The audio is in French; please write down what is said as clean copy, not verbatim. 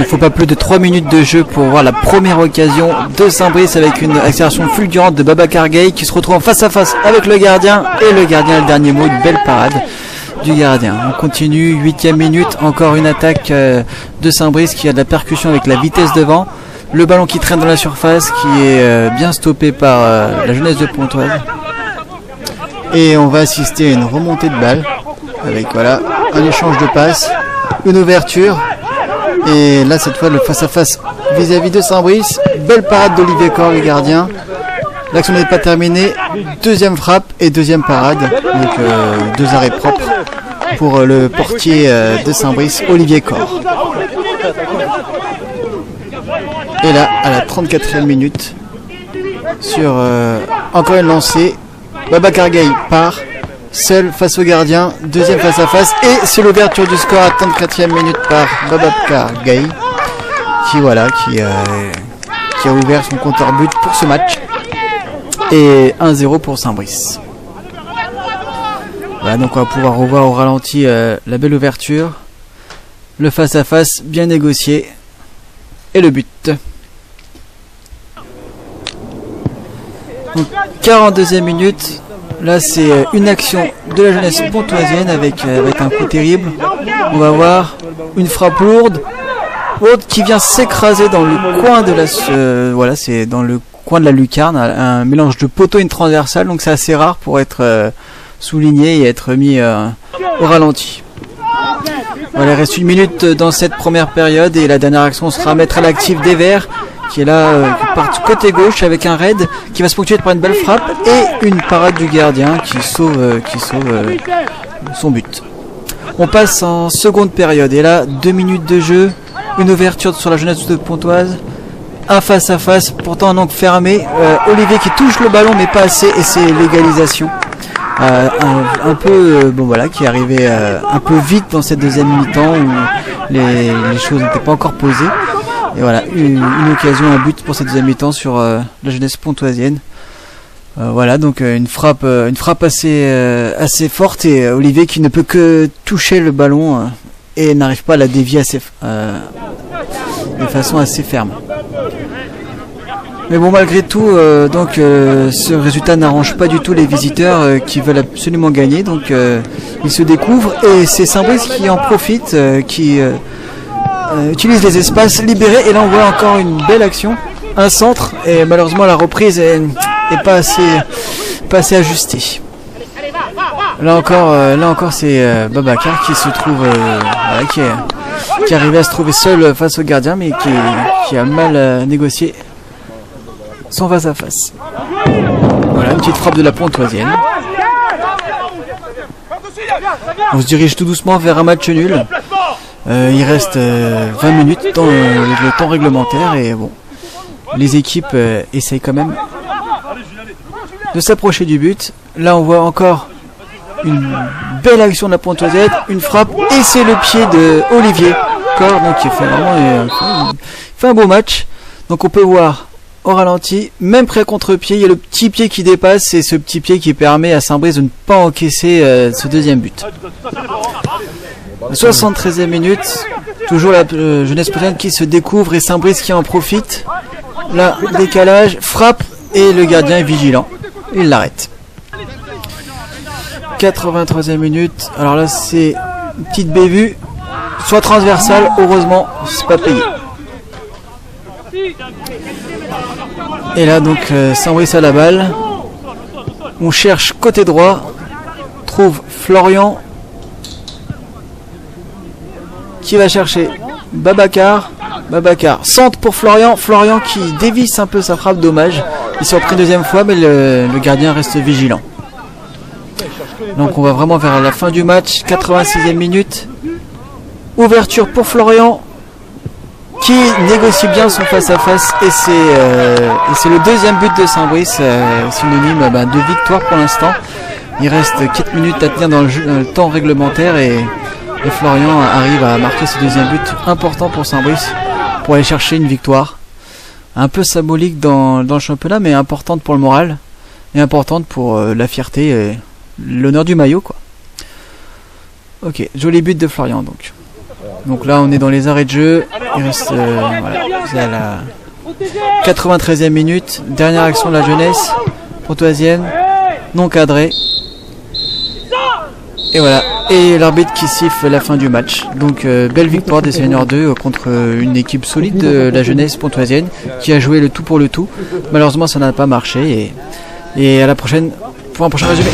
ne faut pas plus de 3 minutes de jeu pour voir la première occasion de Saint-Brice avec une accélération fulgurante de Babacar Gueye qui se retrouve en face à face avec le gardien. Et le gardien a le dernier mot, une belle parade du gardien. On continue, 8e minute, encore une attaque de Saint-Brice qui a de la percussion avec la vitesse devant. Le ballon qui traîne dans la surface qui est bien stoppé par la jeunesse de Pontoise. Et on va assister à une remontée de balle avec voilà un échange de passes, une ouverture. Et là cette fois le face-à-face vis-à-vis de Saint-Brice. Belle parade d'Olivier Corr, le gardien. L'action n'est pas terminée. Deuxième frappe et deuxième parade. Donc 2 arrêts propres pour le portier de Saint-Brice, Olivier Corr. Et là, à la 34e minute, sur encore une lancée, Babacar Gueye part seul face au gardien. Deuxième face-à-face. Et c'est l'ouverture du score à 34e minute par Babacar Gueye qui a ouvert son compteur but pour ce match. Et 1-0 pour Saint-Brice. Voilà, donc on va pouvoir revoir au ralenti la belle ouverture, le face-à-face bien négocié et le but. Donc 42e minute, là c'est une action de la jeunesse pontoisienne avec un coup terrible. On va voir une frappe lourde, qui vient s'écraser dans le coin de la voilà, c'est dans le coin de la lucarne, un mélange de poteau et une transversale, donc c'est assez rare pour être souligné et être mis au ralenti. Voilà, il reste 1 minute dans cette première période et la dernière action sera à mettre à l'actif des Verts qui est là part côté gauche avec un raid qui va se ponctuer par une belle frappe et une parade du gardien qui sauve son but. On passe en seconde période et là 2 minutes de jeu, une ouverture sur la jeunesse de Pontoise. Un face à face, pourtant un angle fermé. Olivier qui touche le ballon mais pas assez et c'est l'égalisation. Un peu bon voilà, qui est arrivé un peu vite dans cette deuxième mi-temps où les choses n'étaient pas encore posées. Et voilà, une occasion, un but pour cette deuxième mi-temps sur la jeunesse pontoisienne. Voilà, donc une frappe assez forte et Olivier qui ne peut que toucher le ballon et n'arrive pas à la dévier de façon assez ferme. Mais bon, malgré tout, ce résultat n'arrange pas du tout les visiteurs qui veulent absolument gagner. Donc ils se découvrent et c'est Saint-Brice qui en profite, qui utilise les espaces libérés. Et là on voit encore une belle action, un centre et malheureusement la reprise est pas assez ajustée. Là encore c'est Babacar qui se trouve qui est arrivé à se trouver seul face au gardien mais qui a mal négocié son face à face. Voilà, une petite frappe de la pontoisienne. On se dirige tout doucement vers un match nul. Il reste 20 minutes dans le temps réglementaire et bon, les équipes essayent quand même de s'approcher du but. Là on voit encore une belle action de la pontoisienne, une frappe et c'est le pied de Olivier Corr, donc il fait vraiment fait un beau match. Donc on peut voir au ralenti, même près contre-pied, il y a le petit pied qui dépasse et ce petit pied qui permet à Saint-Brice de ne pas encaisser ce deuxième but. 73e minute, toujours la jeunesse pontoisienne qui se découvre et Saint-Brice qui en profite. Là, décalage, frappe et le gardien est vigilant, il l'arrête. 83e minute, alors là c'est une petite bévue, soit transversale, heureusement c'est pas payé. Et là donc Saint-Brice à la balle. On cherche côté droit. Trouve Florian. Qui va chercher Babacar. Centre pour Florian. Florian qui dévisse un peu sa frappe, dommage. Il s'est repris 2e fois mais le gardien reste vigilant. Donc on va vraiment vers la fin du match. 86e minute. Ouverture pour Florian qui négocie bien son face-à-face et c'est le deuxième but de Saint-Brice, synonyme de victoire pour l'instant. Il reste 4 minutes à tenir dans le temps réglementaire et Florian arrive à marquer ce deuxième but important pour Saint-Brice pour aller chercher une victoire un peu symbolique dans le championnat mais importante pour le moral et importante pour la fierté et l'honneur du maillot quoi. Ok, joli but de Florian donc. Donc là on est dans les arrêts de jeu. Il reste voilà, c'est à la 93e minute. Dernière action de la jeunesse pontoisienne, non cadrée. Et voilà. Et l'arbitre qui siffle la fin du match. Donc belle victoire des Seniors 2 contre une équipe solide de la jeunesse pontoisienne qui a joué le tout pour le tout. Malheureusement ça n'a pas marché et à la prochaine pour un prochain résumé.